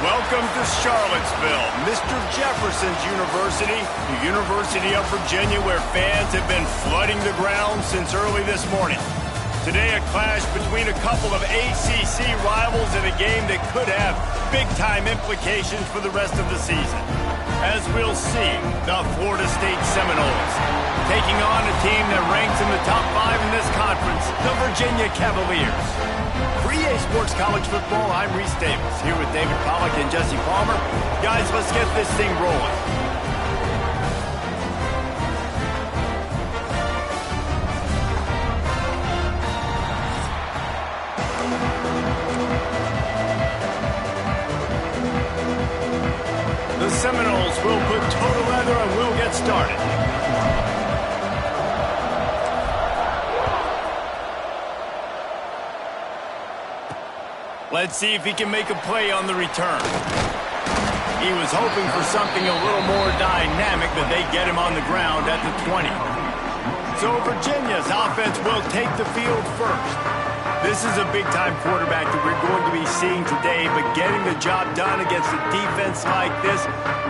Welcome to Charlottesville, Mr. Jefferson's University, the University of Virginia, where fans have been flooding the ground since early this morning. Today, a clash between a couple of ACC rivals in a game that could have big-time implications for the rest of the season. As we'll see, the Florida State Seminoles taking on a team that ranks in the top 5 in this conference, the Virginia Cavaliers. For EA Sports College Football, I'm Reese Davis, here with David Pollack and Jesse Palmer. Guys, let's get this thing rolling. The Seminoles will put total leather and we'll get started. Let's see if he can make a play on the return. He was hoping for something a little more dynamic, but they get him on the ground at the 20. So Virginia's offense will take the field first. This is a big-time quarterback that we're going to be seeing today, but getting the job done against a defense like this,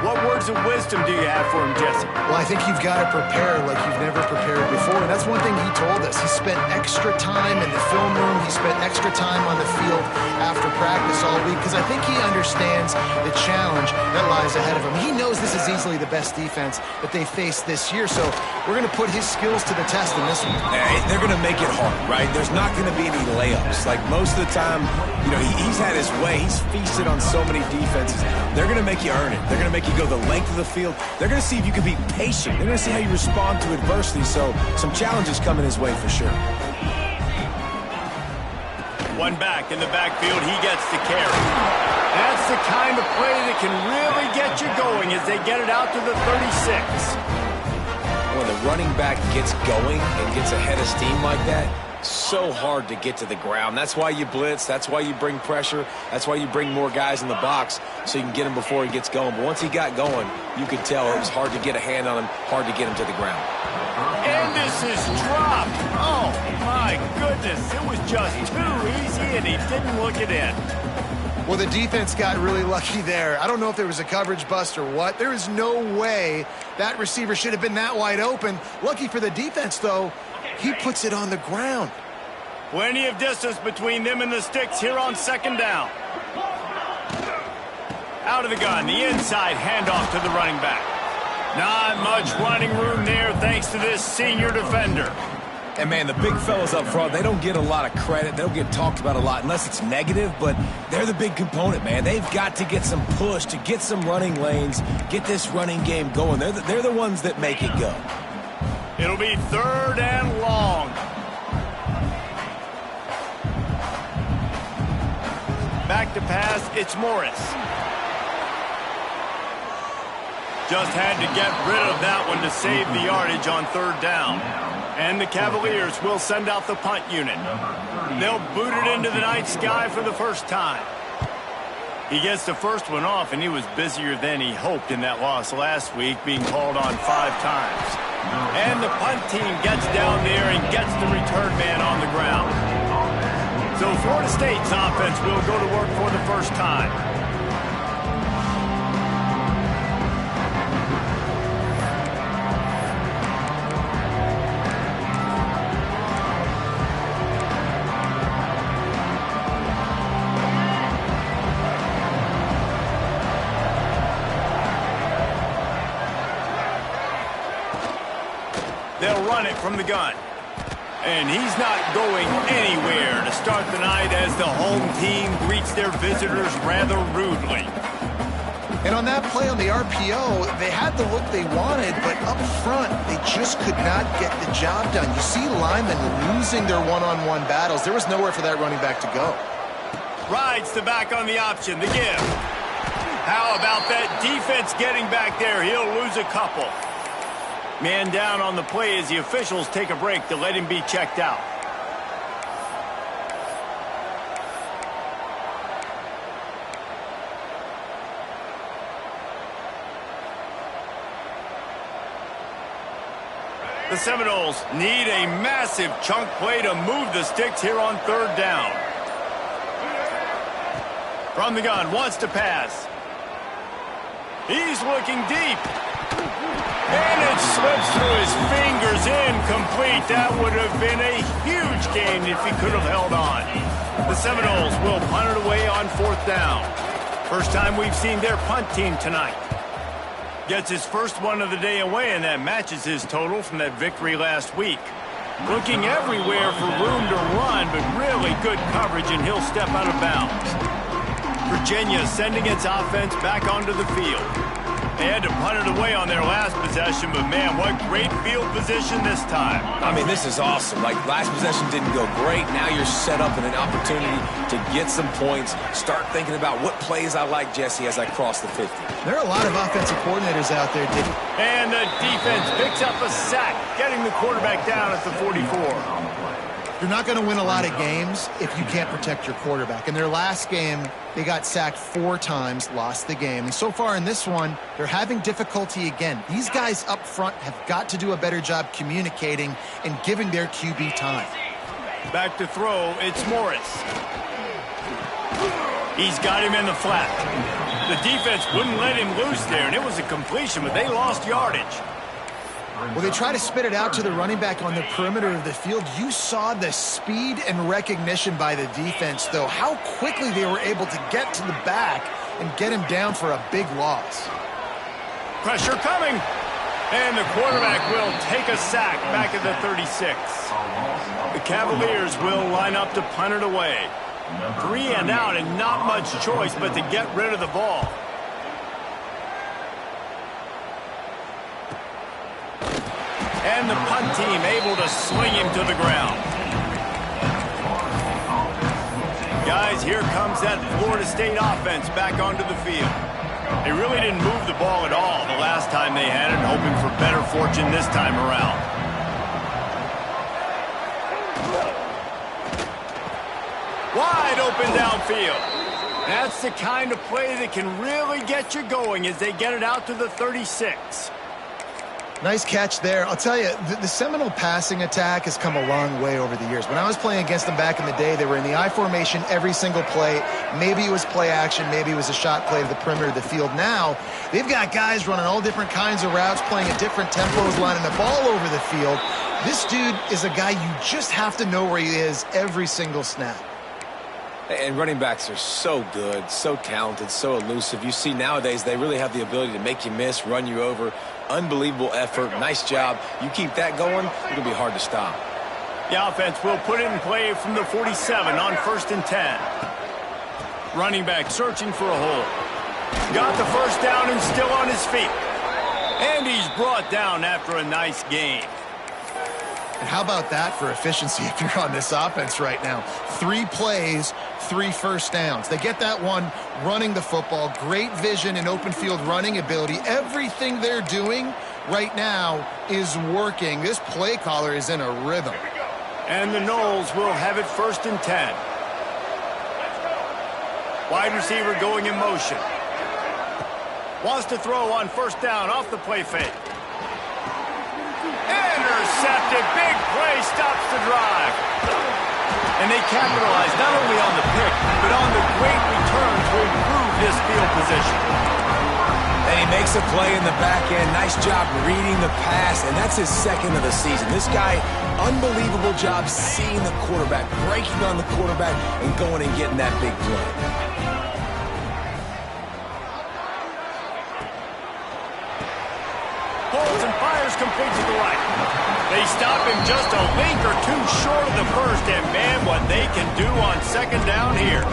what words of wisdom do you have for him, Jesse? Well, I think you've got to prepare like you've never prepared before, and that's one thing he told us. He spent extra time in the film room. He spent extra time on the field after practice all week because I think he understands the challenge that lies ahead of him. He knows this is easily the best defense that they face this year, so we're going to put his skills to the test in this one. They're going to make it hard, right? There's not going to be any layups. Like most of the time, you know, he's had his way. He's feasted on so many defenses. They're going to make you earn it. They're going to make you go the length of the field. They're going to see if you can be patient. They're going to see how you respond to adversity. So some challenges coming his way for sure. One back in the backfield. He gets the carry. That's the kind of play that can really get you going as they get it out to the 36. When the running back gets going and gets ahead of steam like that, so hard to get to the ground. That's why you blitz. That's why you bring pressure. That's why you bring more guys in the box so you can get him before he gets going. But once he got going, you could tell it was hard to get a hand on him, hard to get him to the ground. And this is dropped. Oh, my goodness. It was just too easy, and he didn't look it in. Well, the defense got really lucky there. I don't know if there was a coverage bust or what. There is no way that receiver should have been that wide open. Lucky for the defense, though, he puts it on the ground. Plenty of distance between them and the sticks here on second down. Out of the gun, the inside handoff to the running back. Not much running room there thanks to this senior defender. And, man, the big fellas up front, they don't get a lot of credit. They don't get talked about a lot unless it's negative, but they're the big component, man. They've got to get some push, to get some running lanes, get this running game going. They're the ones that make it go. It'll be third and long. Back to pass, it's Morris. Just had to get rid of that one to save the yardage on third down. And the Cavaliers will send out the punt unit. They'll boot it into the night sky for the first time. He gets the first one off, and he was busier than he hoped in that loss last week, being called on 5 times. And the punt team gets down there and gets the return man on the ground. So Florida State's offense will go to work for the first time. They'll run it from the gun. And he's not going anywhere to start the night as the home team greets their visitors rather rudely. And on that play on the RPO, they had the look they wanted, but up front, they just could not get the job done. You see linemen losing their one-on-one battles. There was nowhere for that running back to go. Rides the back on the option, the give. How about that defense getting back there? He'll lose a couple. Man down on the play as the officials take a break to let him be checked out. The Seminoles need a massive chunk play to move the sticks here on third down. From the gun, wants to pass. He's looking deep. And it slips through his fingers, incomplete. That would have been a huge gain if he could have held on. The Seminoles will punt it away on 4th down. First time we've seen their punt team tonight. Gets his first one of the day away, and that matches his total from that victory last week. Looking everywhere for room to run, but really good coverage, and he'll step out of bounds. Virginia sending its offense back onto the field. They had to punt it away on their last possession, but man, what great field position this time. I mean, this is awesome. Like, last possession didn't go great. Now you're set up in an opportunity to get some points. Start thinking about what plays I like, Jesse, as I cross the 50. There are a lot of offensive coordinators out there, Diddy. And the defense picks up a sack, getting the quarterback down at the 44. You're not going to win a lot of games if you can't protect your quarterback. In their last game, they got sacked 4 times, lost the game. And so far in this one, they're having difficulty again. These guys up front have got to do a better job communicating and giving their QB time. Back to throw, it's Morris. He's got him in the flat. The defense wouldn't let him loose there, and it was a completion, but they lost yardage. Well, they try to spit it out to the running back on the perimeter of the field. You saw the speed and recognition by the defense, though, how quickly they were able to get to the back and get him down for a big loss. Pressure coming. And the quarterback will take a sack back at the 36. The Cavaliers will line up to punt it away. 3 and out, and not much choice but to get rid of the ball. And the punt team able to sling him to the ground. Guys, here comes that Florida State offense back onto the field. They really didn't move the ball at all the last time they had it, hoping for better fortune this time around. Wide open downfield. That's the kind of play that can really get you going as they get it out to the 36. Nice catch there. I'll tell you, the Seminole passing attack has come a long way over the years. When I was playing against them back in the day, they were in the I formation every single play. Maybe it was play action. Maybe it was a shot play to the perimeter of the field. Now, they've got guys running all different kinds of routes, playing at different tempos, lining the ball over the field. This dude is a guy you just have to know where he is every single snap. And running backs are so good, so talented, so elusive. You see nowadays they really have the ability to make you miss, run you over. Unbelievable effort. Nice job. You keep that going, it'll be hard to stop. The offense will put it in play from the 47 on 1st and 10. Running back searching for a hole. Got the first down and still on his feet. And he's brought down after a nice gain. And how about that for efficiency if you're on this offense right now? 3 plays, 3 first downs. They get that one running the football, great vision and open field running ability. Everything they're doing right now is working. This play caller is in a rhythm. And the Noles will have it 1st and 10. Wide receiver going in motion. Wants to throw on 1st down off the play fake. Intercepted. Big play stops the drive. And they capitalize not only on the pick, but on the great return to improve this field position. And he makes a play in the back end. Nice job reading the pass, and that's his 2nd of the season. This guy, unbelievable job seeing the quarterback, breaking on the quarterback, and going and getting that big play. Holds and fires complete to the right. They stop him just a link or 2 short of the first, and man, what they can do on 2nd down here.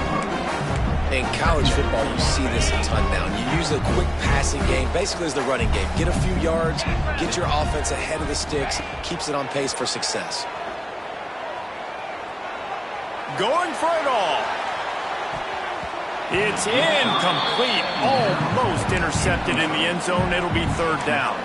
In college football, you see this a ton now. You use a quick passing game, basically as the running game. Get a few yards, get your offense ahead of the sticks, keeps it on pace for success. Going for it all. It's incomplete, almost intercepted in the end zone. It'll be 3rd down.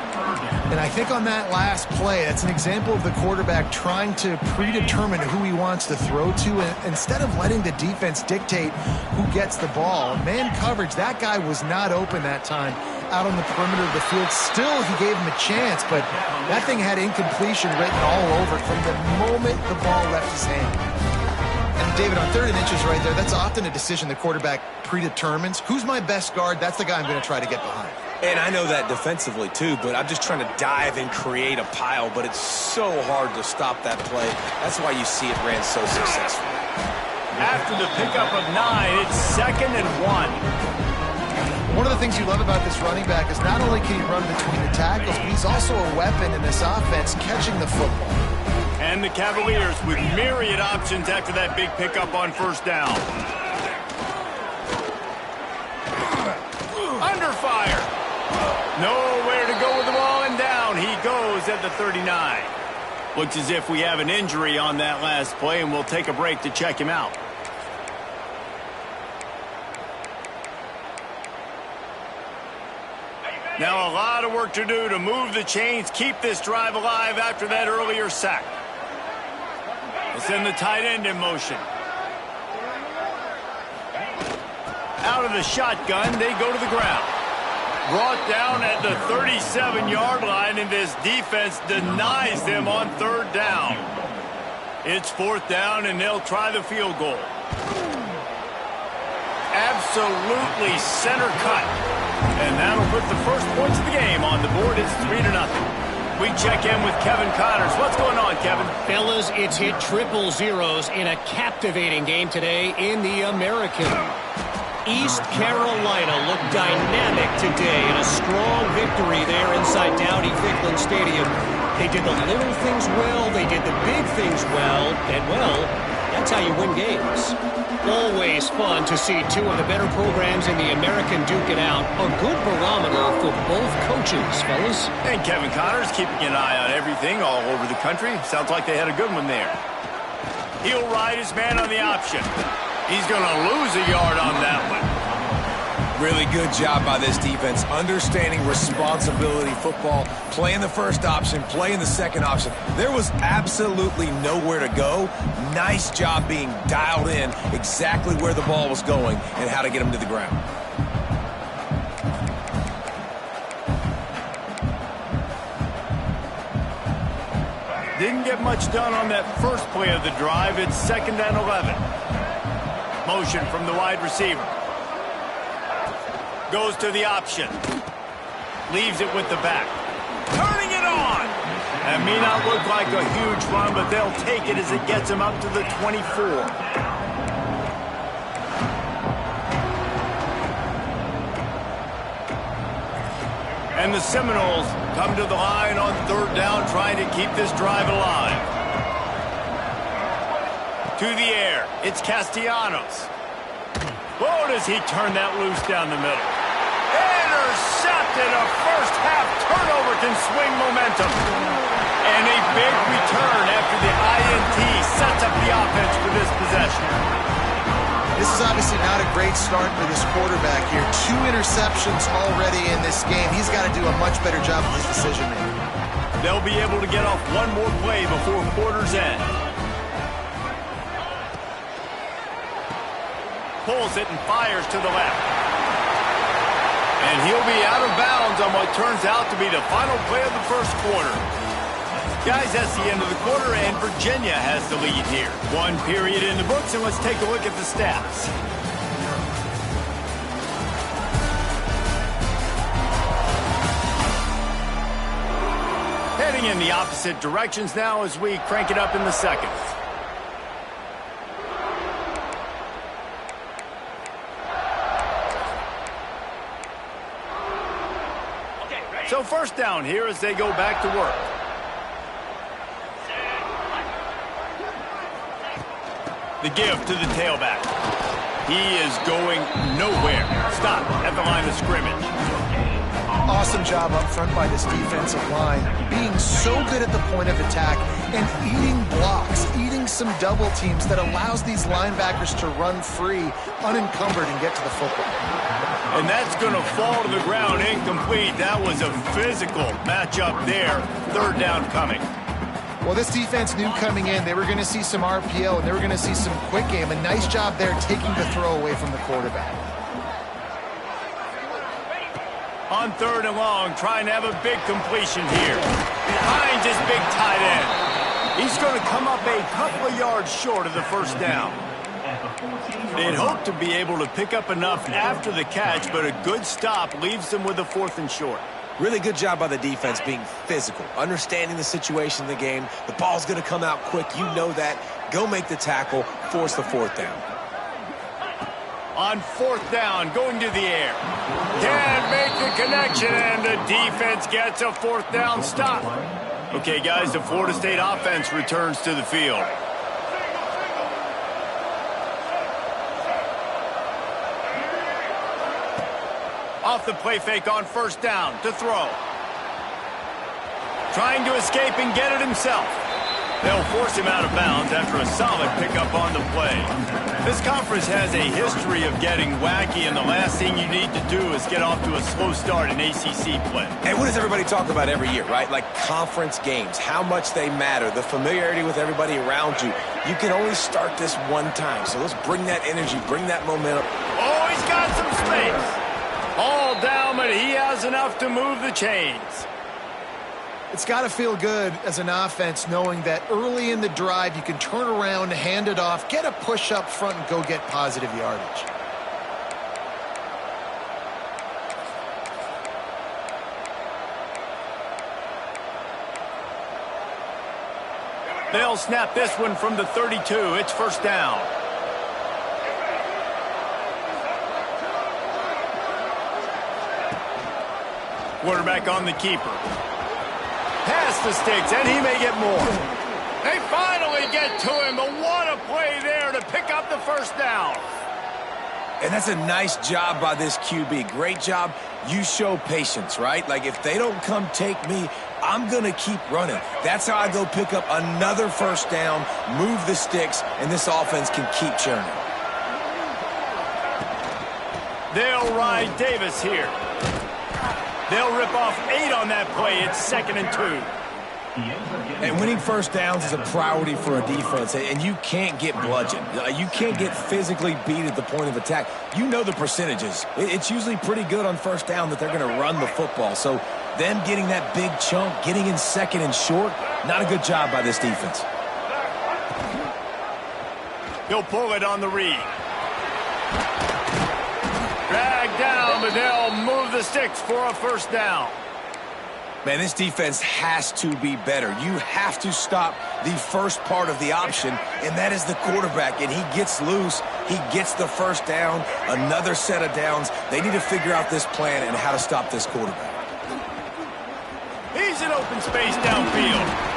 And I think on that last play, that's an example of the quarterback trying to predetermine who he wants to throw to, and instead of letting the defense dictate who gets the ball. Man coverage, that guy was not open that time out on the perimeter of the field. Still, he gave him a chance, but that thing had incompletion written all over it from the moment the ball left his hand. And David, on 3rd and inches right there, that's often a decision the quarterback predetermines. Who's my best guard? That's the guy I'm going to try to get behind. And I know that defensively, too, but I'm just trying to dive and create a pile, but it's so hard to stop that play. That's why you see it ran so successful. After the pickup of 9, it's 2nd and 1. One of the things you love about this running back is not only can he run between the tackles, but he's also a weapon in this offense catching the football. And the Cavaliers with myriad options after that big pickup on 1st down. Under fire. Nowhere to go with the ball, and down he goes at the 39. Looks as if we have an injury on that last play, and we'll take a break to check him out. Now a lot of work to do to move the chains, keep this drive alive after that earlier sack. They send the tight end in motion. Out of the shotgun, they go to the ground. Brought down at the 37-yard line, and this defense denies them on 3rd down. It's 4th down, and they'll try the field goal. Absolutely center cut. And that'll put the first points of the game on the board. It's 3-0. We check in with Kevin Connors. What's going on, Kevin? Fellas, it's hit triple zeros in a captivating game today in the American. East Carolina looked dynamic today in a strong victory there inside Dowdy-Ficklin Stadium. They did the little things well, they did the big things well, and well, that's how you win games. Always fun to see two of the better programs in the American duke it out. A good barometer for both coaches, fellas. And Kevin Connors keeping an eye on everything all over the country. Sounds like they had a good one there. He'll ride his man on the option. He's going to lose a yard on that one. Really good job by this defense, understanding responsibility football, playing the first option, playing the second option. There was absolutely nowhere to go. Nice job being dialed in exactly where the ball was going and how to get him to the ground. Didn't get much done on that first play of the drive. It's 2nd and 11. Motion from the wide receiver. Goes to the option. Leaves it with the back. Turning it on. That may not look like a huge run, but they'll take it as it gets him up to the 24. And the Seminoles come to the line on 3rd down, trying to keep this drive alive. To the air. It's Castellanos. Whoa, does he turn that loose down the middle. Intercepted. A first-half turnover can swing momentum. And a big return after the INT sets up the offense for this possession. This is obviously not a great start for this quarterback here. 2 interceptions already in this game. He's got to do a much better job of his decision-making. They'll be able to get off one more play before quarter's end. Pulls it and fires to the left. And he'll be out of bounds on what turns out to be the final play of the first quarter. Guys, that's the end of the quarter, and Virginia has the lead here. 1 period in the books, and let's take a look at the stats. Heading in the opposite directions now as we crank it up in the second. So 1st down here as they go back to work. The give to the tailback. He is going nowhere. Stop at the line of scrimmage. Awesome job up front by this defensive line. Being so good at the point of attack and eating blocks, eating some double teams that allows these linebackers to run free, unencumbered, and get to the football. And that's going to fall to the ground incomplete. That was a physical matchup there. 3rd down coming. Well, this defense knew coming in they were going to see some RPO and they were going to see some quick game. A nice job there taking the throw away from the quarterback. On 3rd and long, trying to have a big completion here. Behind his big tight end. He's going to come up a couple of yards short of the first down. They'd hoped to be able to pick up enough after the catch, but a good stop leaves them with a 4th and short. Really good job by the defense being physical, understanding the situation in the game. The ball's going to come out quick. You know that. Go make the tackle, force the 4th down. On 4th down, going to the air. Can't make the connection, and the defense gets a 4th down stop. Okay, guys, the Florida State offense returns to the field. Off the play fake on 1st down to throw. Trying to escape and get it himself. They'll force him out of bounds after a solid pickup on the play. This conference has a history of getting wacky, and the last thing you need to do is get off to a slow start in ACC play. And what does everybody talk about every year, right? Like conference games, how much they matter, the familiarity with everybody around you. You can only start this one time, so let's bring that energy, bring that momentum. Oh, he's got some space. All down, but he has enough to move the chains. It's got to feel good as an offense knowing that early in the drive you can turn around, hand it off, get a push up front, and go get positive yardage. They'll snap this one from the 32. It's 1st down. Quarterback on the keeper. Past the sticks, and he may get more. They finally get to him, but what a play there to pick up the 1st down. And that's a nice job by this QB. Great job. You show patience, right? Like, if they don't come take me, I'm going to keep running. That's how I go pick up another 1st down, move the sticks, and this offense can keep churning. They'll ride Davis here. They'll rip off 8 on that play. It's 2nd and 2. And winning 1st downs is a priority for a defense, and you can't get bludgeoned. You can't get physically beat at the point of attack. You know the percentages. It's usually pretty good on 1st down that they're going to run the football. So them getting that big chunk, getting in 2nd and short, not a good job by this defense. He'll pull it on the read. Drag down, but they'll move the sticks for a 1st down. Man, this defense has to be better. You have to stop the first part of the option, and that is the quarterback. And he gets loose. He gets the 1st down, another set of downs. They need to figure out this plan and how to stop this quarterback. He's in open space downfield.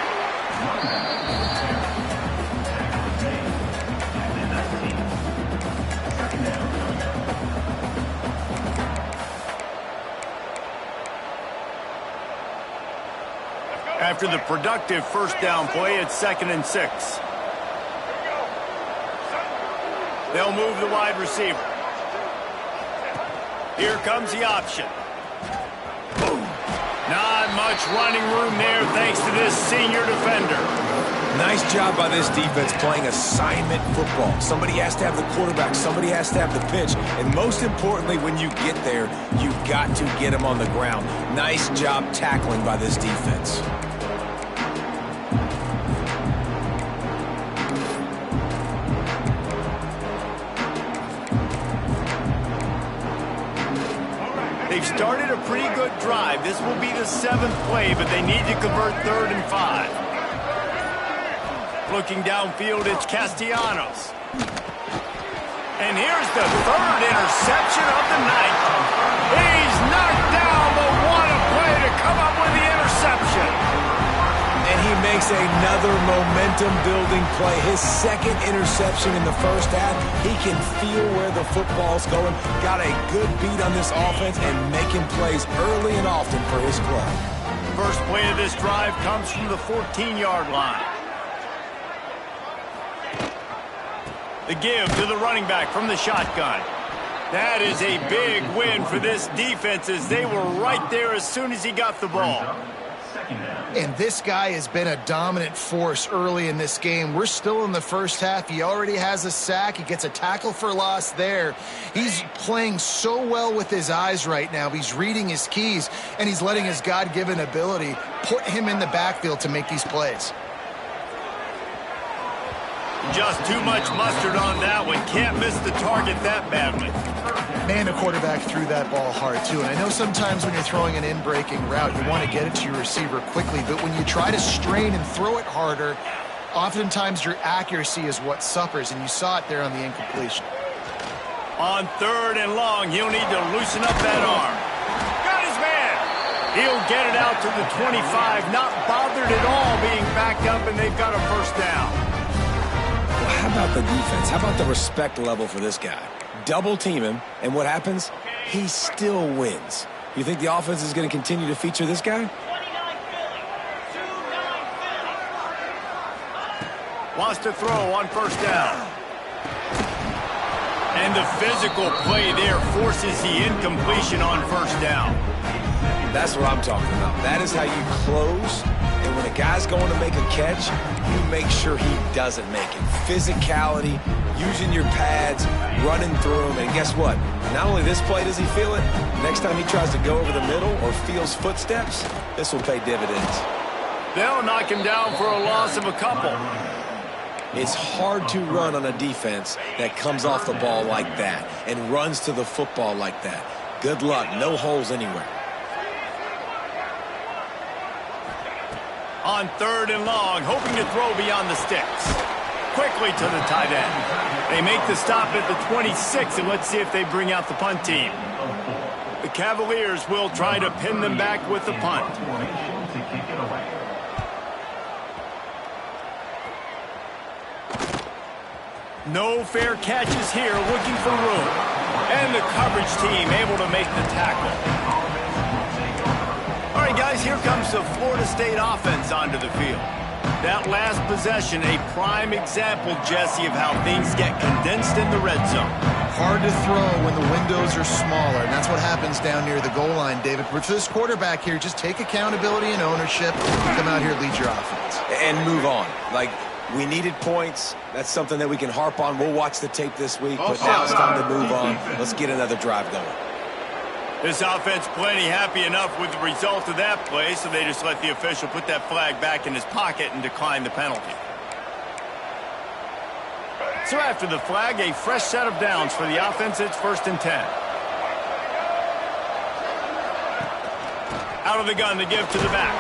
After the productive 1st down play, it's 2nd and 6. They'll move the wide receiver. Here comes the option. Boom. Not much running room there thanks to this senior defender. Nice job by this defense playing assignment football. Somebody has to have the quarterback. Somebody has to have the pitch. And most importantly, when you get there, you've got to get him on the ground. Nice job tackling by this defense. They've started a pretty good drive. This will be the 7th play, but they need to convert 3rd and 5. Looking downfield, it's Castellanos. And here's the 3rd interception of the night. He's knocked down, but what a play to come up with the interception. And he makes another momentum-building play. His 2nd interception in the 1st half. He can feel where the football's going. Got a good beat on this offense and making plays early and often for his club. First play of this drive comes from the 14-yard line. The give to the running back from the shotgun. That is a big win for this defense as they were right there as soon as he got the ball. And this guy has been a dominant force early in this game. We're still in the 1st half. He already has a sack. He gets a tackle for loss there. He's playing so well with his eyes right now. He's reading his keys, and he's letting his God-given ability put him in the backfield to make these plays. Just too much mustard on that one. Can't miss the target that badly. Man, the quarterback threw that ball hard, too. And I know sometimes when you're throwing an in-breaking route, you want to get it to your receiver quickly. But when you try to strain and throw it harder, oftentimes your accuracy is what suffers. And you saw it there on the incompletion. On 3rd and long, he'll need to loosen up that arm. Got his man. He'll get it out to the 25. Not bothered at all being backed up, and they've got a first down. Well, how about the defense? How about the respect level for this guy? Double team him, and what happens? He still wins. You think the offense is going to continue to feature this guy? Wants to throw on first down. And the physical play there forces the incompletion on first down. That's what I'm talking about. That is how you close. And when a guy's going to make a catch, you make sure he doesn't make it. Physicality, using your pads, running through them. And guess what? Not only this play does he feel it, next time he tries to go over the middle or feels footsteps, this will pay dividends. They'll knock him down for a loss of a couple. It's hard to run on a defense that comes off the ball like that and runs to the football like that. Good luck. No holes anywhere. On 3rd and long, hoping to throw beyond the sticks. Quickly to the tight end. They make the stop at the 26, and let's see if they bring out the punt team. The Cavaliers will try to pin them back with the punt. No fair catches here, looking for room. And the coverage team able to make the tackle. All right, guys, here comes the Florida State offense onto the field. That last possession, a prime example, Jesse, of how things get condensed in the red zone. Hard to throw when the windows are smaller, and that's what happens down near the goal line, David. But for this quarterback here, just take accountability and ownership. Come out here, lead your offense. And move on. Like, we needed points. That's something that we can harp on. We'll watch the tape this week, but now it's time to move on. Let's get another drive going. This offense plenty happy enough with the result of that play, so they just let the official put that flag back in his pocket and decline the penalty. So after the flag, a fresh set of downs for the offense. It's 1st and 10. Out of the gun to give to the back.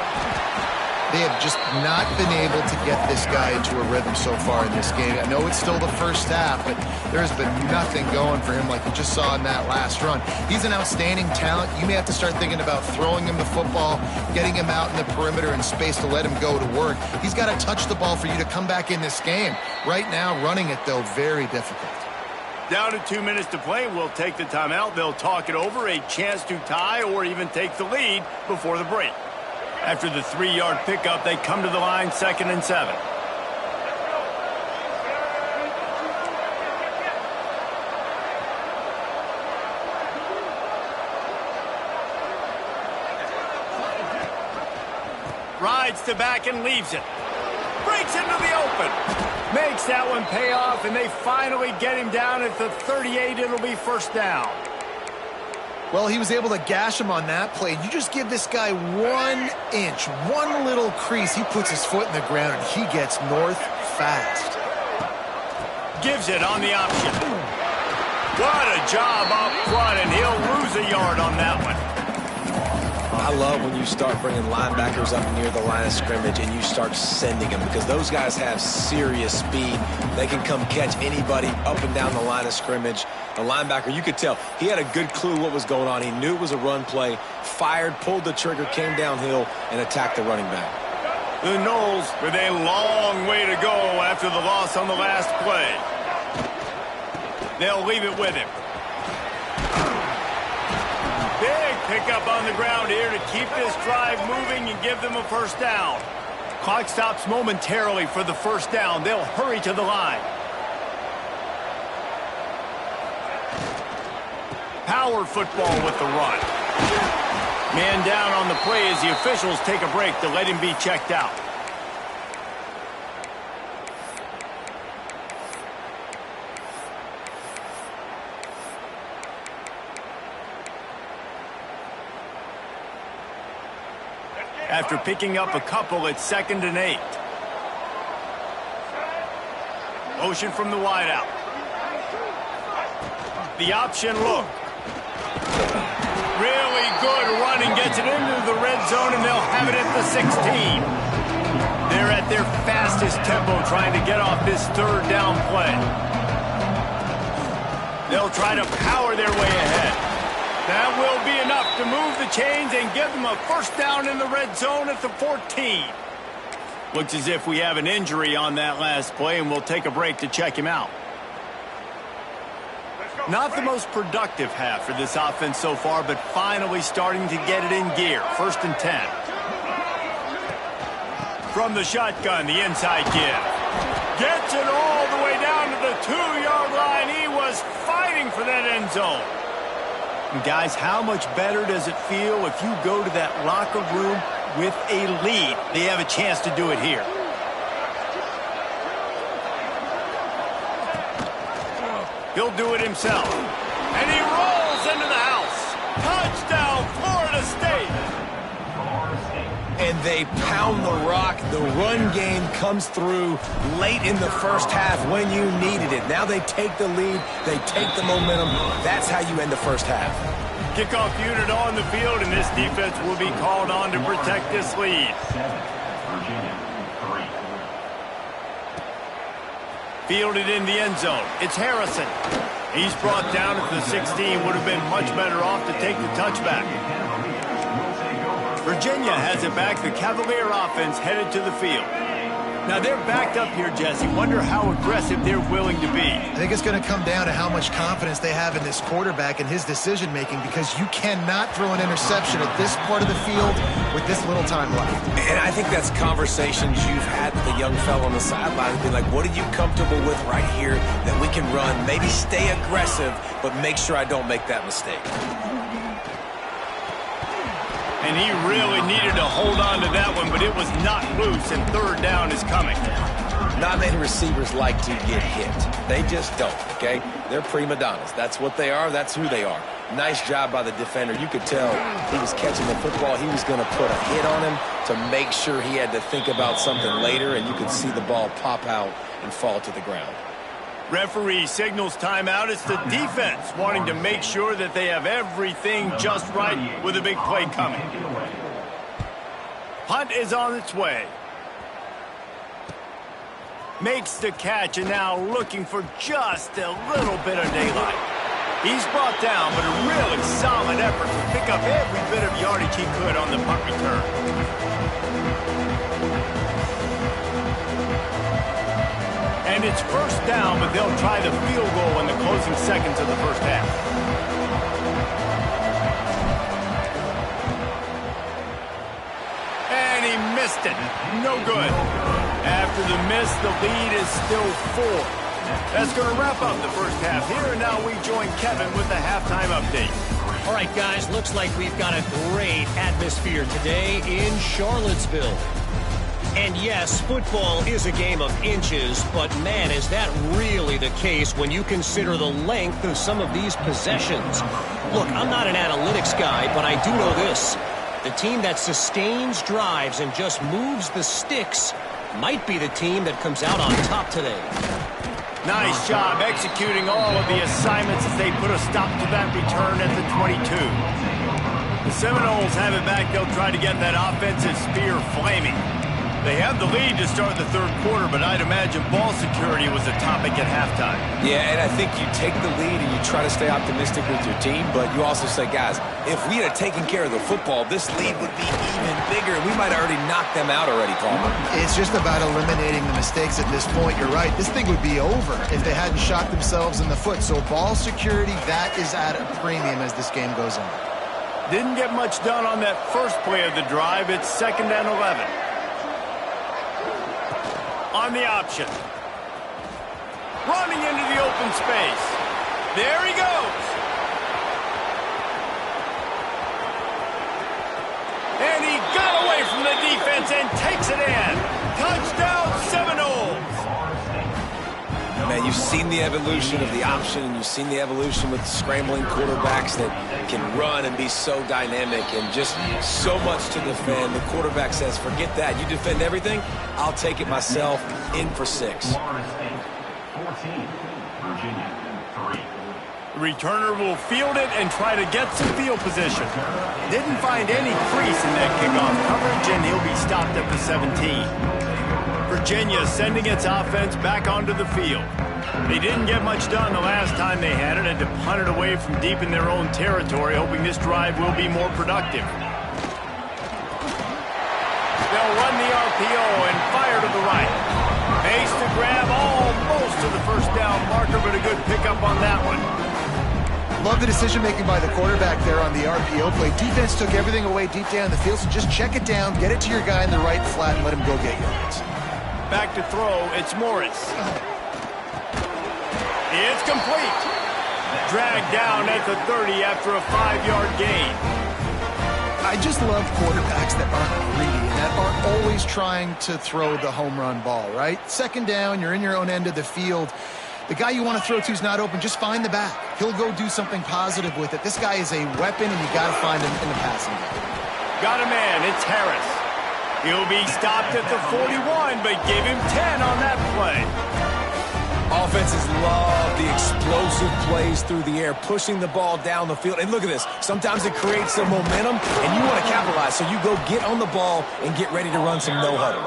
They have just not been able to get this guy into a rhythm so far in this game. I know it's still the first half, but there's been nothing going for him like you just saw in that last run. He's an outstanding talent. You may have to start thinking about throwing him the football, getting him out in the perimeter in space to let him go to work. He's got to touch the ball for you to come back in this game. Right now, running it, though, very difficult. Down to 2 minutes to play. We'll take the timeout. They'll talk it over, a chance to tie or even take the lead before the break. After the 3-yard pickup, they come to the line, 2nd and 7. Rides to back and leaves it. Breaks into the open. Makes that one pay off, and they finally get him down at the 38. It'll be 1st down. Well, he was able to gash him on that play. You just give this guy 1 inch, one little crease. He puts his foot in the ground, and he gets north fast. Gives it on the option. What a job up front, and he'll lose a yard on that one. I love when you start bringing linebackers up near the line of scrimmage and you start sending them, because those guys have serious speed. They can come catch anybody up and down the line of scrimmage. The linebacker, you could tell, he had a good clue what was going on. He knew it was a run play, fired, pulled the trigger, came downhill, and attacked the running back. The Noles with a long way to go after the loss on the last play. They'll leave it with him. Big pickup on the ground here to keep this drive moving and give them a 1st down. Clock stops momentarily for the 1st down. They'll hurry to the line. Power football with the run. Man down on the play as the officials take a break to let him be checked out. After picking up a couple, it's 2nd and 8. Motion from the wideout. The option look. Really good running, gets it into the red zone, and they'll have it at the 16. They're at their fastest tempo trying to get off this third down play. They'll try to power their way ahead. That will be enough to move the chains and give them a first down in the red zone at the 14. Looks as if we have an injury on that last play, and we'll take a break to check him out. Not the most productive half for this offense so far, but finally starting to get it in gear. 1st and 10. From the shotgun, the inside give. Gets it all the way down to the 2-yard line. He was fighting for that end zone. And guys, how much better does it feel if you go to that locker room with a lead? They have a chance to do it here. He'll do it himself. And he rolls into the house. Touchdown, Florida State. And they pound the rock. The run game comes through late in the first half when you needed it. Now they take the lead. They take the momentum. That's how you end the first half. Kickoff unit on the field, and this defense will be called on to protect this lead. Fielded in the end zone. It's Harrison. He's brought down at the 16. Would have been much better off to take the touchback. Virginia has it back. The Cavalier offense headed to the field. Now they're backed up here, Jesse. Wonder how aggressive they're willing to be. I think it's going to come down to how much confidence they have in this quarterback and his decision-making, because you cannot throw an interception at this part of the field with this little time left. And I think that's conversations you've had with the young fellow on the sideline. Be like, what are you comfortable with right here that we can run? Maybe stay aggressive, but make sure I don't make that mistake. And he really needed to hold on to that one, but it was not loose, and 3rd down is coming. Not many receivers like to get hit. They just don't, okay? They're prima donnas. That's what they are. That's who they are. Nice job by the defender. You could tell he was catching the football. He was going to put a hit on him to make sure he had to think about something later, and you could see the ball pop out and fall to the ground. Referee signals timeout. It's the defense wanting to make sure that they have everything just right with a big play coming. Punt is on its way. Makes the catch, and now looking for just a little bit of daylight. He's brought down, but a really solid effort to pick up every bit of yardage he could on the punt return. And it's 1st down, but they'll try the field goal in the closing seconds of the first half. And he missed it. No good. After the miss, the lead is still 4. That's going to wrap up the first half here, and now we join Kevin with the halftime update. All right, guys, looks like we've got a great atmosphere today in Charlottesville. And yes, football is a game of inches, but man, is that really the case when you consider the length of some of these possessions. Look, I'm not an analytics guy, but I do know this. The team that sustains drives and just moves the sticks might be the team that comes out on top today. Nice job executing all of the assignments as they put a stop to that return at the 22. The Seminoles have it back. They'll try to get that offensive spear flaming. They have the lead to start the 3rd quarter, but I'd imagine ball security was a topic at halftime. Yeah, and I think you take the lead and you try to stay optimistic with your team, but you also say, guys, if we had taken care of the football, this lead would be even bigger. We might have already knocked them out already, Palmer. It's just about eliminating the mistakes at this point. You're right. This thing would be over if they hadn't shot themselves in the foot. So ball security, that is at a premium as this game goes on. Didn't get much done on that first play of the drive. It's 2nd and 11. On the option. Running into the open space. There he goes. And he got away from the defense and takes it in. Touchdown, Seminoles. Man, you've seen the evolution of the option, and you've seen the evolution with scrambling quarterbacks that can run and be so dynamic and just so much to defend. The quarterback says, forget that. You defend everything, I'll take it myself. In for 6. The returner will field it and try to get some field position. Didn't find any crease in that kickoff coverage, and he'll be stopped at the 17. Virginia sending its offense back onto the field. They didn't get much done the last time they had it, and to punt it away from deep in their own territory, hoping this drive will be more productive. They'll run the RPO and fire to the right. Makes the grab almost to the first down marker, but a good pickup on that one. Love the decision-making by the quarterback there on the RPO play. Defense took everything away deep down the field, so just check it down, get it to your guy in the right flat, and let him go get yards. Back to throw, it's Morris. It's complete. Dragged down at the 30 after a 5-yard gain. I just love quarterbacks that aren't greedy and that aren't always trying to throw the home run ball, right? Second down, you're in your own end of the field. The guy you want to throw to is not open. Just find the back. He'll go do something positive with it. This guy is a weapon, and you got to find him in the passing game. Got a man. It's Harris. He'll be stopped at the 41, but give him 10 on that play. Offenses love the explosive plays through the air, pushing the ball down the field. And look at this. Sometimes it creates some momentum, and you want to capitalize. So you go get on the ball and get ready to run some no-huddle.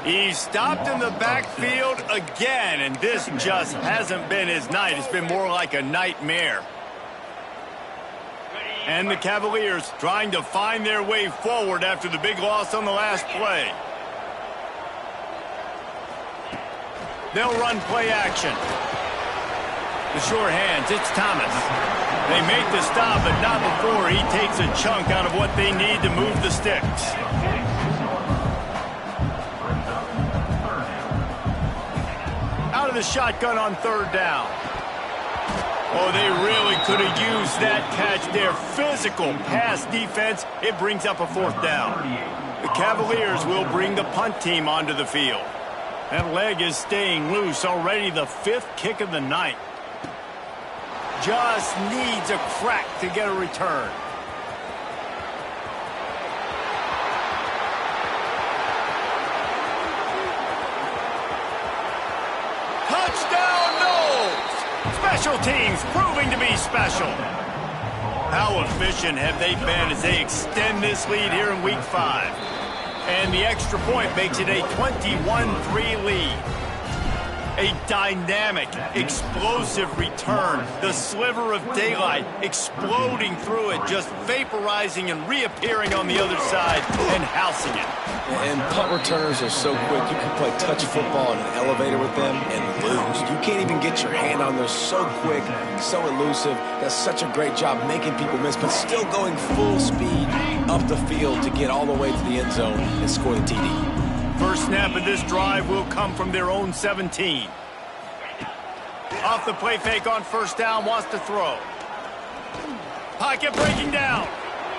He's stopped in the backfield again, and this just hasn't been his night. It's been more like a nightmare. And the Cavaliers trying to find their way forward after the big loss on the last play. They'll run play action. The sure hands, it's Thomas. They make the stop, but not before he takes a chunk out of what they need to move the sticks. Out of the shotgun on third down. Oh, they really could have used that catch there. Physical pass defense. It brings up a fourth down. The Cavaliers will bring the punt team onto the field. That leg is staying loose. Already the 5th kick of the night. Just needs a crack to get a return. Touchdown, Noles! Special teams proving to be special. How efficient have they been as they extend this lead here in Week 5? And the extra point makes it a 21-3 lead. A dynamic, explosive return. The sliver of daylight exploding through it, just vaporizing and reappearing on the other side and housing it. And punt returners are so quick. You can play touch football in an elevator with them and lose. You can't even get your hand on them. So quick, so elusive. Does such a great job making people miss, but still going full speed up the field to get all the way to the end zone and score the TD. First snap of this drive will come from their own 17. Off the play fake on first down, wants to throw. Pocket breaking down.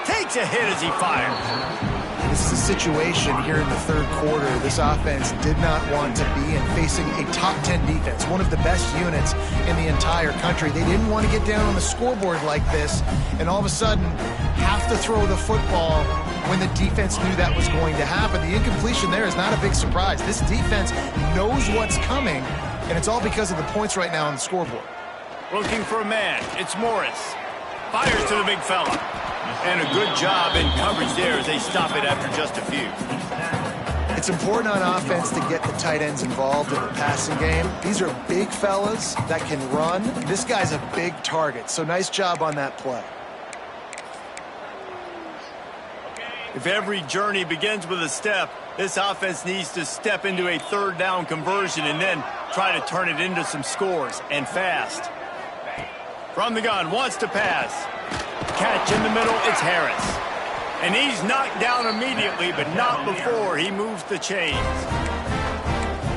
Takes a hit as he fires. This is a situation here in the third quarter this offense did not want to be in, facing a top 10 defense, one of the best units in the entire country. They didn't want to get down on the scoreboard like this, and all of a sudden have to throw the football when the defense knew that was going to happen. The incompletion there is not a big surprise. This defense knows what's coming, and it's all because of the points right now on the scoreboard. Looking for a man. It's Morris. Fires to the big fella. And a good job in coverage there as they stop it after just a few. It's important on offense to get the tight ends involved in the passing game. These are big fellas that can run. This guy's a big target, so nice job on that play. If every journey begins with a step, this offense needs to step into a third down conversion and then try to turn it into some scores, and fast. From the gun, wants to pass. Catch in the middle, it's Harris. And he's knocked down immediately, but not before he moves the chains.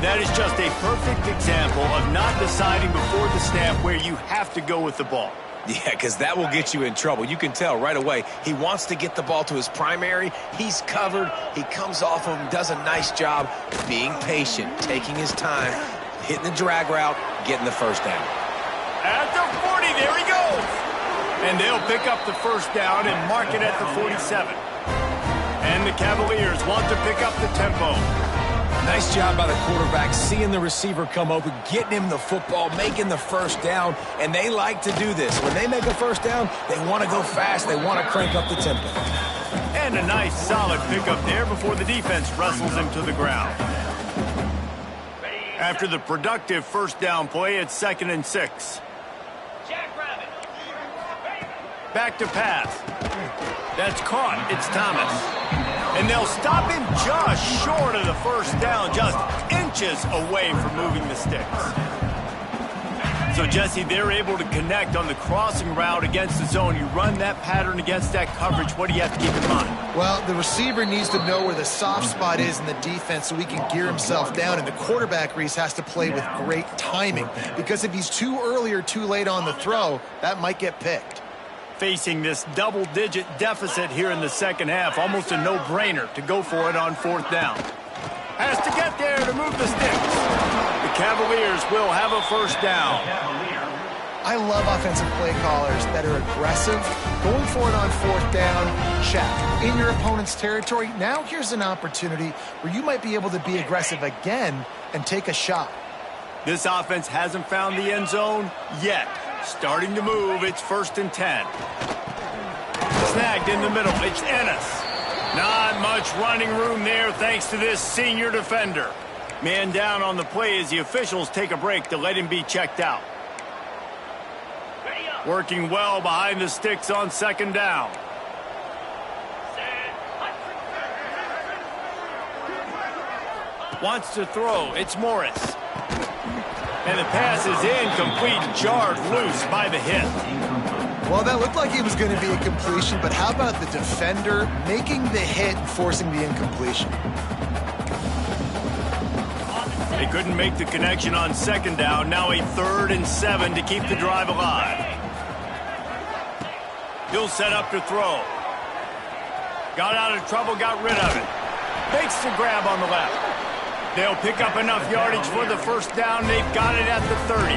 That is just a perfect example of not deciding before the snap where you have to go with the ball. Yeah, because that will get you in trouble. You can tell right away he wants to get the ball to his primary. He's covered. He comes off of him, does a nice job being patient, taking his time, hitting the drag route, getting the first down. At the 40, there he goes. And they'll pick up the first down and mark it at the 47. And the Cavaliers want to pick up the tempo. Nice job by the quarterback, seeing the receiver come open, getting him the football, making the first down, and they like to do this. When they make a first down, they want to go fast, they want to crank up the tempo. And a nice, solid pickup there before the defense wrestles him to the ground. After the productive first down play, it's 2nd and 6. Back to pass. That's caught. It's Thomas. And they'll stop him just short of the first down, just inches away from moving the sticks. So, Jesse, they're able to connect on the crossing route against the zone. You run that pattern against that coverage. What do you have to keep in mind? Well, the receiver needs to know where the soft spot is in the defense so he can gear himself down. And the quarterback, Reese, has to play with great timing. Because if he's too early or too late on the throw, that might get picked. Facing this double-digit deficit here in the second half, almost a no-brainer to go for it on 4th down. Has to get there to move the sticks. The Cavaliers will have a first down. I love offensive play callers that are aggressive. Going for it on 4th down, check. In your opponent's territory, now here's an opportunity where you might be able to be aggressive again and take a shot. This offense hasn't found the end zone yet. Starting to move, it's 1st and 10. Snagged in the middle, it's Ennis. Not much running room there thanks to this senior defender. Man down on the play as the officials take a break to let him be checked out. Working well behind the sticks on 2nd down. Wants to throw, it's Morris. And the pass is incomplete, jarred loose by the hit. Well, that looked like it was going to be a completion, but how about the defender making the hit and forcing the incompletion? They couldn't make the connection on 2nd down. Now a 3rd and 7 to keep the drive alive. He'll set up to throw. Got out of trouble, got rid of it. Makes the grab on the left. They'll pick up enough yardage for the first down. They've got it at the 30.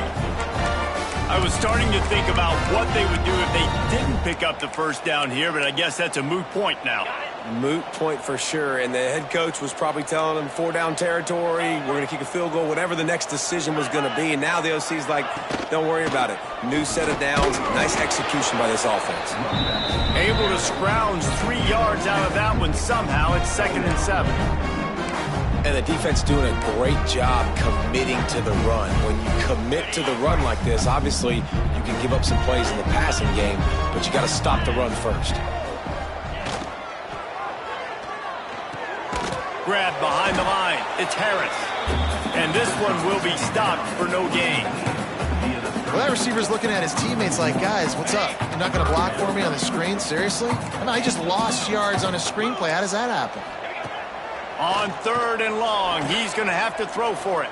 I was starting to think about what they would do if they didn't pick up the first down here, but I guess that's a moot point now. Moot point for sure, and the head coach was probably telling them 4-down territory, we're going to kick a field goal, whatever the next decision was going to be, and now the OC's like, don't worry about it. New set of downs, nice execution by this offense. Able to scrounge 3 yards out of that one somehow. It's 2nd and 7. And the defense doing a great job committing to the run. When you commit to the run like this, obviously you can give up some plays in the passing game, but you got to stop the run first. Grab behind the line. It's Harris. And this one will be stopped for no gain. Well, that receiver's looking at his teammates like, guys, what's up? You're not going to block for me on the screen? Seriously? I mean, I just lost yards on a screenplay. How does that happen? On 3rd and long, he's going to have to throw for it.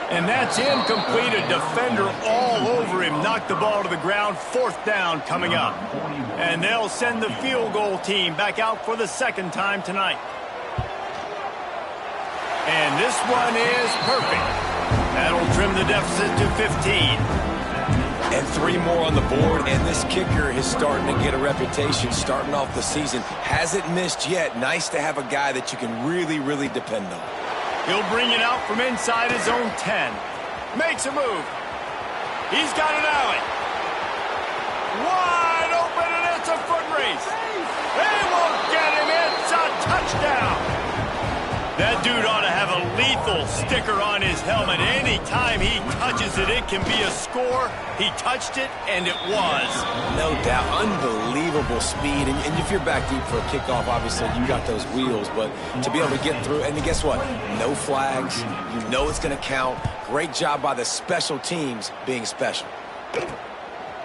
And that's incomplete. A defender all over him. Knocked the ball to the ground. 4th down coming up. And they'll send the field goal team back out for the 2nd time tonight. And this one is perfect. That'll trim the deficit to 15. And 3 more on the board, and this kicker is starting to get a reputation starting off the season. Hasn't missed yet. Nice to have a guy that you can really, really depend on. He'll bring it out from inside his own 10. Makes a move. He's got an alley. Wide open, and it's a foot race. They won't get him. It's a touchdown. That dude ought to have a lethal sticker on his helmet. Anytime he touches it, it can be a score. He touched it, and it was. No doubt. Unbelievable speed. And if you're back deep for a kickoff, obviously you got those wheels. But to be able to get through, and guess what? No flags. You know it's going to count. Great job by the special teams being special.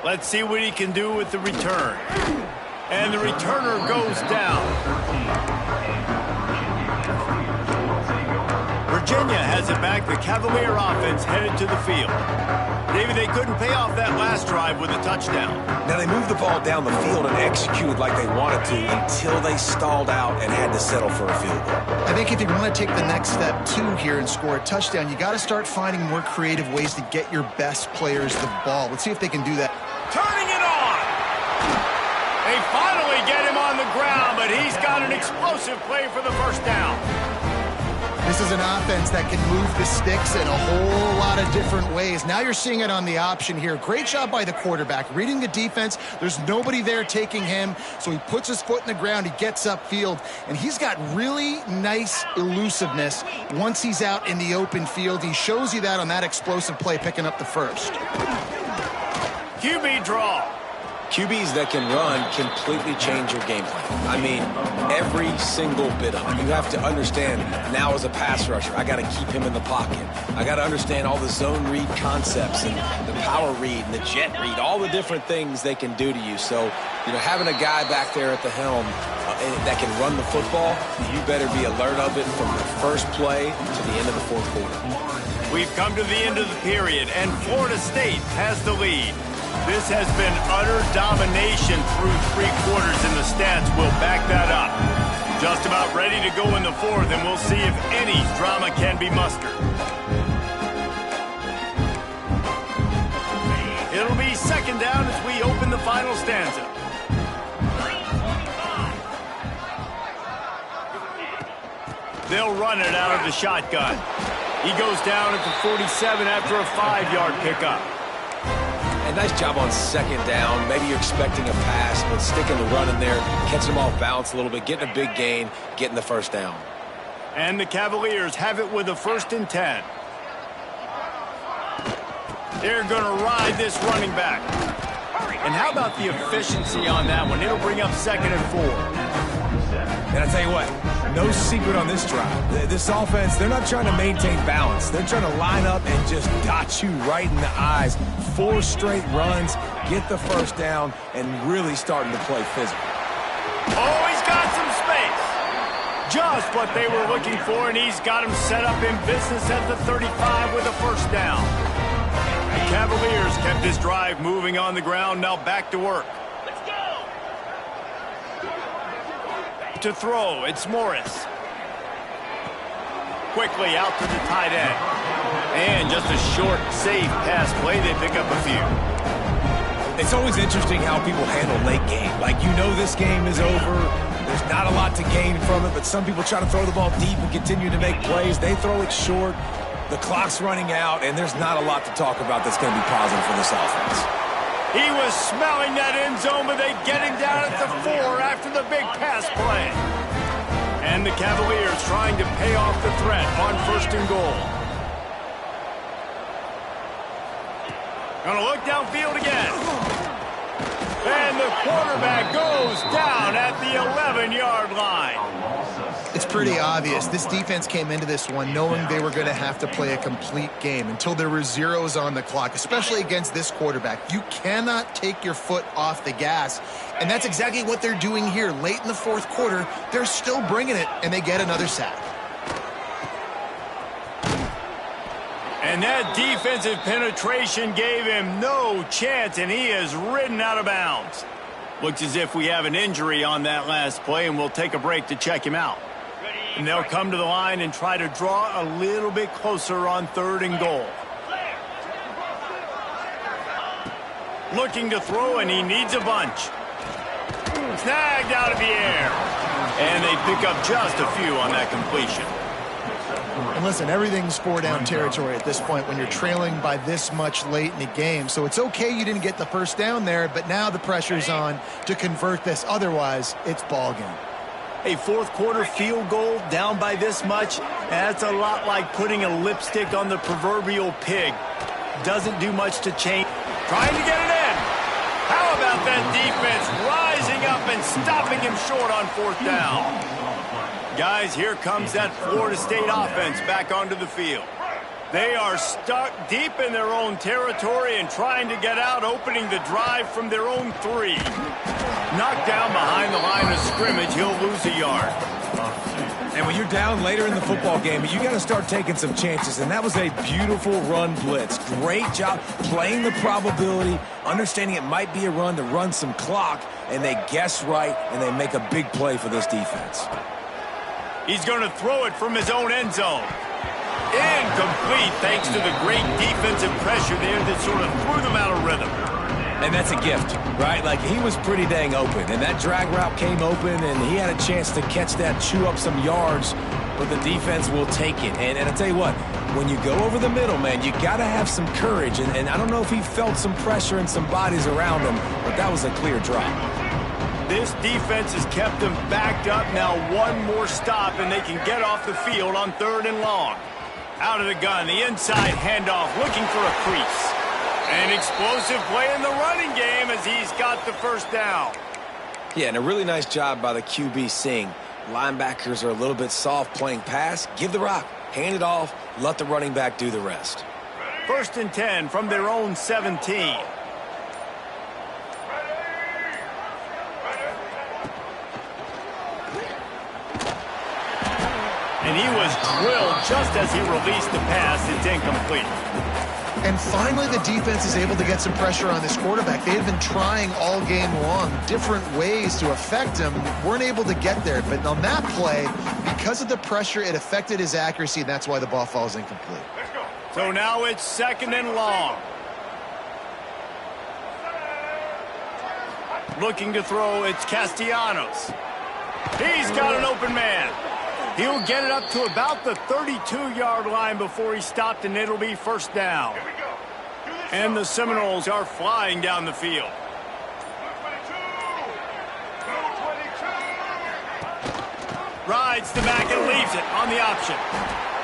Let's see what he can do with the return. And the returner goes down. Virginia has it back. The Cavalier offense headed to the field. David, they couldn't pay off that last drive with a touchdown. Now, they moved the ball down the field and executed like they wanted to until they stalled out and had to settle for a field goal. I think if you want to take the next step, too, here and score a touchdown, you got to start finding more creative ways to get your best players the ball. Let's see if they can do that. Turning it on! They finally get him on the ground, but he's got an explosive play for the first down. This is an offense that can move the sticks in a whole lot of different ways. Now you're seeing it on the option here. Great job by the quarterback. Reading the defense, there's nobody there taking him, so he puts his foot in the ground, he gets upfield, and he's got really nice elusiveness once he's out in the open field. He shows you that on that explosive play, picking up the first. QB draw. QBs that can run completely change your game plan. I mean, every single bit of it. You have to understand, now as a pass rusher, I got to keep him in the pocket. I got to understand all the zone read concepts and the power read and the jet read, all the different things they can do to you. So, having a guy back there at the helm that can run the football, you better be alert of it from the first play to the end of the fourth quarter. We've come to the end of the period, and Florida State has the lead. This has been utter domination through 3 quarters, and the stats will back that up. Just about ready to go in the fourth, and we'll see if any drama can be mustered. It'll be second down as we open the final stanza. They'll run it out of the shotgun. He goes down at the 47 after a 5-yard pickup. And nice job on second down. Maybe you're expecting a pass, but sticking the run in there, catching them off balance a little bit, getting a big gain, getting the first down. And the Cavaliers have it with a 1st and 10. They're going to ride this running back. And how about the efficiency on that one? It'll bring up 2nd and 4. And I tell you what, no secret on this drive. This offense, they're not trying to maintain balance. They're trying to line up and just dot you right in the eyes. 4 straight runs, get the first down, and really starting to play physical. Oh, he's got some space. Just what they were looking for, and he's got him set up in business at the 35 with a first down. The Cavaliers kept this drive moving on the ground, now back to work. Let's go. To throw, it's Morris. Quickly out to the tight end. And just a short, safe pass play. They pick up a few. It's always interesting how people handle late game. Like, this game is over. There's not a lot to gain from it, but some people try to throw the ball deep and continue to make plays. They throw it short. The clock's running out, and there's not a lot to talk about that's going to be positive for this offense. He was smelling that end zone, but they get him down at the 4 after the big pass play. And the Cavaliers trying to pay off the threat on 1st and goal. Gonna look downfield again. And the quarterback goes down at the 11-yard line. It's pretty obvious. This defense came into this one knowing they were going to have to play a complete game until there were zeros on the clock, especially against this quarterback. You cannot take your foot off the gas, and that's exactly what they're doing here. Late in the 4th quarter, they're still bringing it, and they get another sack. And that defensive penetration gave him no chance, and he is ridden out of bounds. Looks as if we have an injury on that last play, and we'll take a break to check him out. And they'll come to the line and try to draw a little bit closer on 3rd and goal. Looking to throw, and he needs a bunch. Snagged out of the air. And they pick up just a few on that completion. And listen, everything's 4-down territory at this point when you're trailing by this much late in the game. So it's okay you didn't get the first down there, but now the pressure's on to convert this. Otherwise, it's ball game. A 4th quarter field goal down by this much, that's a lot like putting a lipstick on the proverbial pig. Doesn't do much to change. Trying to get it in. How about that defense rising up and stopping him short on 4th down? Guys, here comes that Florida State offense back onto the field. They are stuck deep in their own territory and trying to get out, opening the drive from their own 3. Knocked down behind the line of scrimmage, he'll lose a yard. And when you're down later in the football game, you got to start taking some chances, and that was a beautiful run blitz. Great job playing the probability, understanding it might be a run to run some clock, and they guess right, and they make a big play for this defense. He's going to throw it from his own end zone. Incomplete thanks to the great defensive pressure there that sort of threw them out of rhythm. And that's a gift, right? Like, he was pretty dang open, and that drag route came open, and he had a chance to catch that, chew up some yards, but the defense will take it. And I'll tell you what, when you go over the middle, man, you got to have some courage. And I don't know if he felt some pressure and some bodies around him, but that was a clear drop. This defense has kept them backed up. Now one more stop, and they can get off the field on 3rd and long. Out of the gun, the inside handoff, looking for a crease. An explosive play in the running game as he's got the first down. Yeah, and a really nice job by the QB seeing linebackers are a little bit soft playing pass. Give the rock, hand it off, let the running back do the rest. 1st and 10 from their own 17. And he was drilled just as he released the pass. It's incomplete. And finally, the defense is able to get some pressure on this quarterback. They had been trying all game long different ways to affect him. Weren't able to get there. But on that play, because of the pressure, it affected his accuracy, and that's why the ball falls incomplete. So now it's 2nd and long. Looking to throw, it's Castellanos. He's got an open man. He'll get it up to about the 32-yard line before he's stopped, and it'll be 1st down. And the Seminoles are flying down the field. Rides the back and leaves it on the option.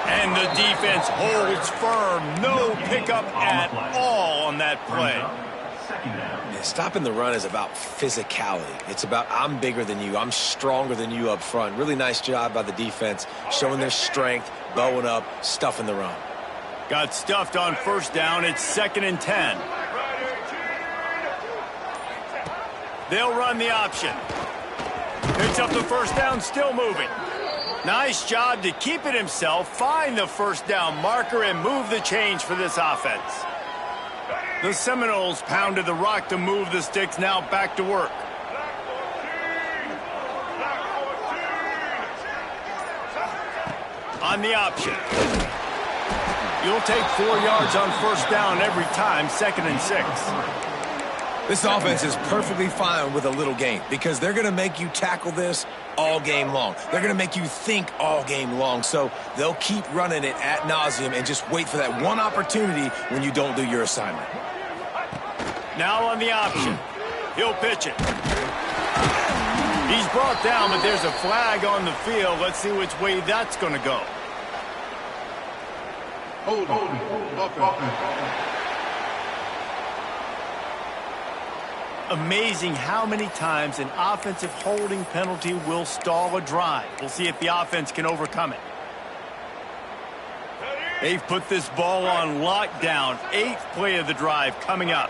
And the defense holds firm. No pickup at all on that play. Yeah, stopping the run is about physicality. It's about I'm bigger than you. I'm stronger than you up front. Really nice job by the defense, showing their strength, bowing up, stuffing the run. Got stuffed on 1st down. It's 2nd and 10. They'll run the option. Picks up the 1st down, still moving. Nice job to keep it himself, find the 1st down marker, and move the change for this offense. The Seminoles pounded the rock to move the sticks, now back to work. On the option. You'll take 4 yards on 1st down every time, 2nd and 6. This offense is perfectly fine with a little game because they're going to make you tackle this all game long. They're going to make you think all game long. So they'll keep running it ad nauseum and just wait for that one opportunity when you don't do your assignment. Now on the option. He'll pitch it. He's brought down, but there's a flag on the field. Let's see which way that's going to go. Hold on. Amazing how many times an offensive holding penalty will stall a drive. We'll see if the offense can overcome it. They've put this ball on lockdown. 8th play of the drive coming up.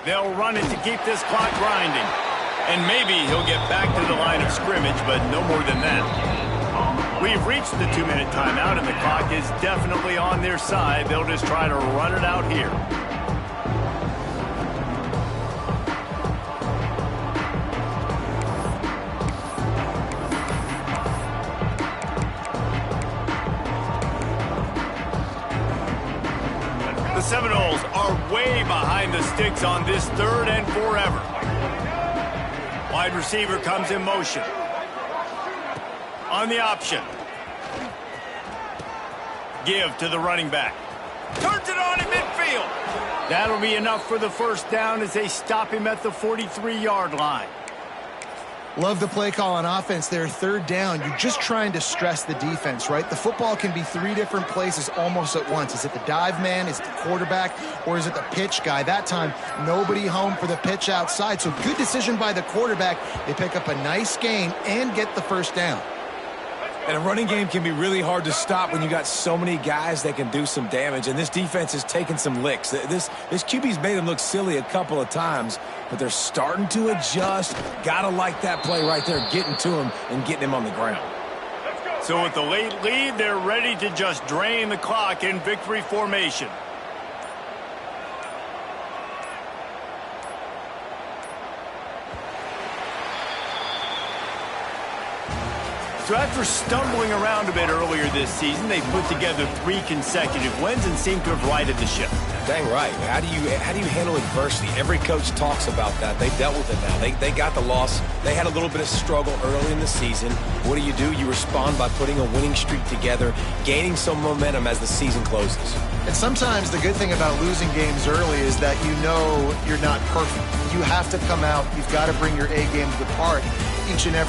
They'll run it to keep this clock grinding. And maybe he'll get back to the line of scrimmage, but no more than that. We've reached the 2-minute timeout, and the clock is definitely on their side. They'll just try to run it out here. The Seminoles are way behind the sticks on this 3rd and forever. Wide receiver comes in motion. On the option. Give to the running back. Turns it on in midfield. That'll be enough for the 1st down as they stop him at the 43-yard line. Love the play call on offense there. 3rd down. You're just trying to stress the defense, right? The football can be 3 different places almost at once. Is it the dive man? Is it the quarterback? Or is it the pitch guy? That time, nobody home for the pitch outside. So good decision by the quarterback. They pick up a nice gain and get the 1st down. And a running game can be really hard to stop when you got so many guys that can do some damage. And this defense is taking some licks. This QB's made them look silly a couple of times, but they're starting to adjust. Gotta like that play right there, getting to him and getting him on the ground. So with the late lead, they're ready to just drain the clock in victory formation. So after stumbling around a bit earlier this season, they put together 3 consecutive wins and seem to have righted the ship. Dang right. How do you handle adversity? Every coach talks about that. They've dealt with it now. They got the loss. They had a little bit of struggle early in the season. What do? You respond by putting a winning streak together, gaining some momentum as the season closes. And sometimes the good thing about losing games early is that you know you're not perfect. You have to come out. You've got to bring your A game to the park each and every